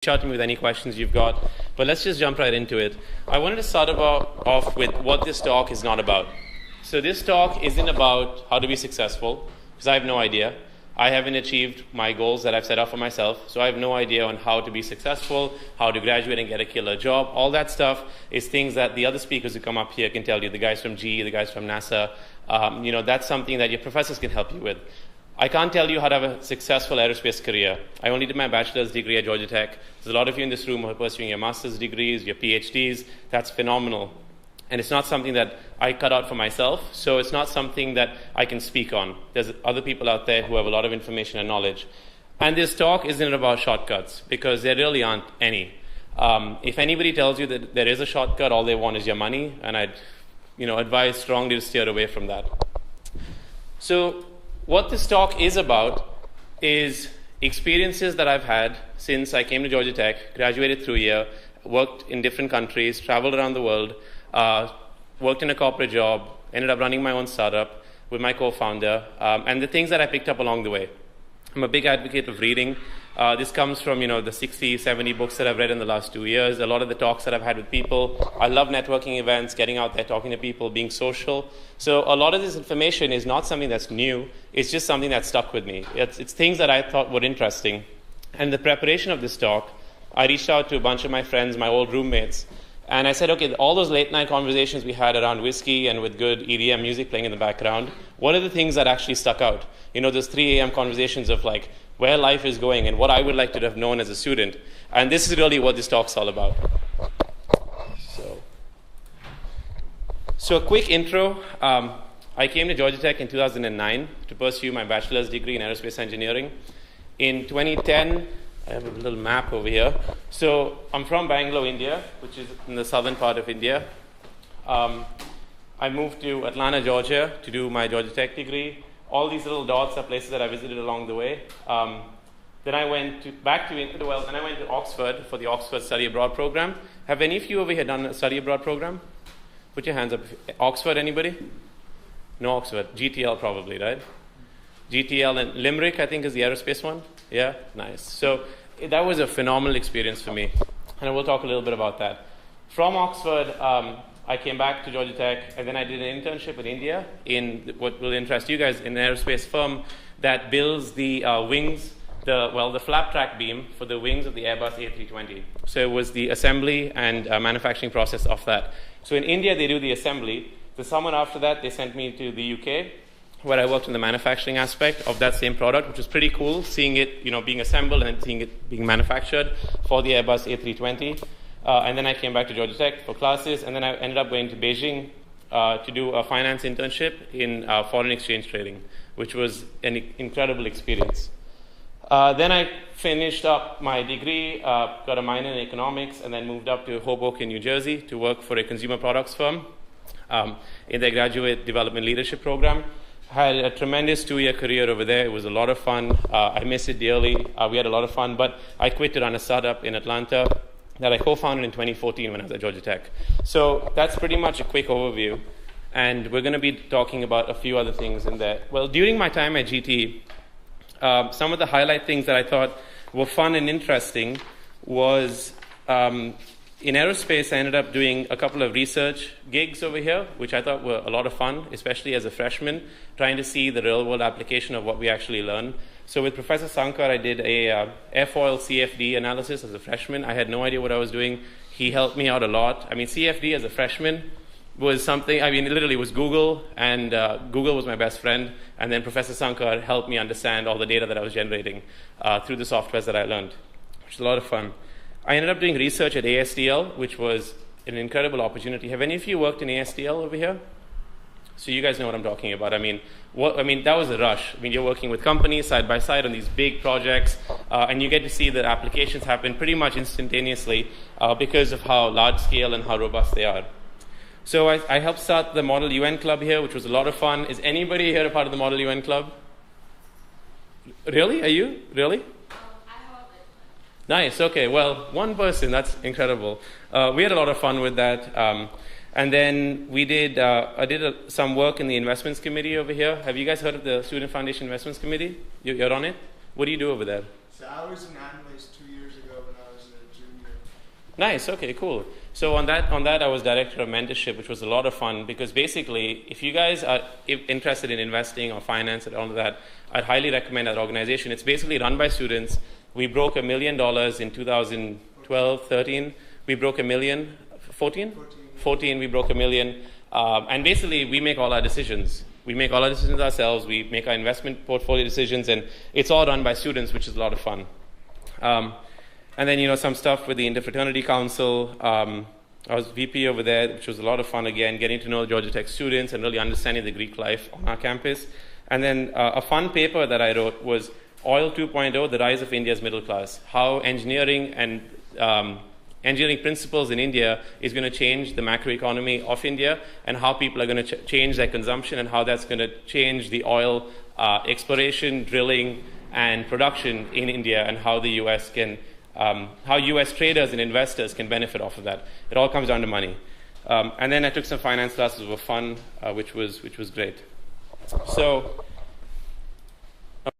Reach out to me with any questions you've got. But let's just jump right into it. I wanted to start off with what this talk is not about. So this talk isn't about how to be successful, because I have no idea. I haven't achieved my goals that I've set out for myself, so I have no idea on how to be successful, how to graduate and get a killer job. All that stuff is things that the other speakers who come up here can tell you, the guys from GE, the guys from NASA. That's something that your professors can help you with. I can't tell you how to have a successful aerospace career. I only did my bachelor's degree at Georgia Tech. There's a lot of you in this room who are pursuing your master's degrees, your PhDs. That's phenomenal. And it's not something that I cut out for myself, so it's not something that I can speak on. There's other people out there who have a lot of information and knowledge. And this talk isn't about shortcuts, because there really aren't any. If anybody tells you that there is a shortcut, all they want is your money, and I'd advise strongly to steer away from that. So what this talk is about is experiences that I've had since I came to Georgia Tech, graduated through here, worked in different countries, traveled around the world, worked in a corporate job, ended up running my own startup with my co-founder, and the things that I picked up along the way. I'm a big advocate of reading. This comes from the 60, 70 books that I've read in the last 2 years, a lot of the talks that I've had with people. I love networking events, getting out there, talking to people, being social. So a lot of this information is not something that's new. It's just something that stuck with me. It's things that I thought were interesting. And the preparation of this talk, I reached out to a bunch of my friends, my old roommates, and I said, okay, all those late night conversations we had around whiskey and with good EDM music playing in the background, what are the things that actually stuck out? Those 3 a.m. conversations of like where life is going and what I would like to have known as a student. And this is really what this talk's all about. So a quick intro. I came to Georgia Tech in 2009 to pursue my bachelor's degree in aerospace engineering. In 2010, I have a little map over here. So I'm from Bangalore, India, which is in the southern part of India. I moved to Atlanta, Georgia to do my Georgia Tech degree. All these little dots are places that I visited along the way. Then I went back to India, and I went to Oxford for the Oxford Study Abroad program. Have any of you over here done a study abroad program? Put your hands up. Oxford, anybody? No Oxford. GTL probably, right? GTL and Limerick, I think, is the aerospace one. Yeah? Nice. So that was a phenomenal experience for me. And I will talk a little bit about that. From Oxford, I came back to Georgia Tech, and then I did an internship in India in what will interest you guys, in an aerospace firm that builds the wings, the flap track beam for the wings of the Airbus A320. So it was the assembly and manufacturing process of that. So in India, they do the assembly. The summer after that, they sent me to the UK, where I worked in the manufacturing aspect of that same product, which was pretty cool, seeing it being assembled and seeing it being manufactured for the Airbus A320. And then I came back to Georgia Tech for classes, and then I ended up going to Beijing to do a finance internship in foreign exchange trading, which was an incredible experience. Then I finished up my degree, got a minor in economics, and then moved up to Hoboken, New Jersey to work for a consumer products firm in their graduate development leadership program. Had a tremendous 2-year career over there. It was a lot of fun. I miss it dearly. We had a lot of fun, but I quit to run a startup in Atlanta that I co-founded in 2014 when I was at Georgia Tech. So that's pretty much a quick overview, and we're going to be talking about a few other things in there. Well, during my time at GT, some of the highlight things that I thought were fun and interesting was in aerospace, I ended up doing a couple of research gigs over here, which I thought were a lot of fun, especially as a freshman, trying to see the real-world application of what we actually learn. So with Professor Sankar, I did a airfoil CFD analysis as a freshman. I had no idea what I was doing. He helped me out a lot. I mean, CFD as a freshman was something, it literally was Google, and Google was my best friend. And then Professor Sankar helped me understand all the data that I was generating through the softwares that I learned, which was a lot of fun. I ended up doing research at ASTL, which was an incredible opportunity. Have any of you worked in ASTL over here? So you guys know what I'm talking about. That was a rush. You're working with companies side by side on these big projects, and you get to see the applications happen pretty much instantaneously because of how large scale and how robust they are. So I helped start the Model UN Club here, which was a lot of fun. Is anybody here a part of the Model UN Club? Really? Are you? Really? Nice. Okay. Well, one person. That's incredible. We had a lot of fun with that. And then we did. I did some work in the investments committee over here. Have you guys heard of the Student Foundation Investments Committee? You're on it. What do you do over there? So I was an analyst 2 years ago when I was in Nice. Okay. Cool. So on that, I was director of mentorship, which was a lot of fun because basically, if you guys are interested in investing or finance and all of that, I'd highly recommend that organization. It's basically run by students. We broke $1 million in 2012, 13. We broke $1 million. 14? 14. We broke $1 million. And basically, we make all our decisions. We make all our decisions ourselves. We make our investment portfolio decisions, and it's all run by students, which is a lot of fun. And then, some stuff with the Interfraternity Council. I was VP over there, which was a lot of fun, again, getting to know Georgia Tech students and really understanding the Greek life on our campus. And then a fun paper that I wrote was Oil 2.0, the Rise of India's Middle Class, how engineering and engineering principles in India is going to change the macroeconomy of India and how people are going to change their consumption and how that's going to change the oil exploration, drilling, and production in India and how the U.S. can how U.S. traders and investors can benefit off of that. It all comes down to money. And then I took some finance classes, which were fun, which was great. So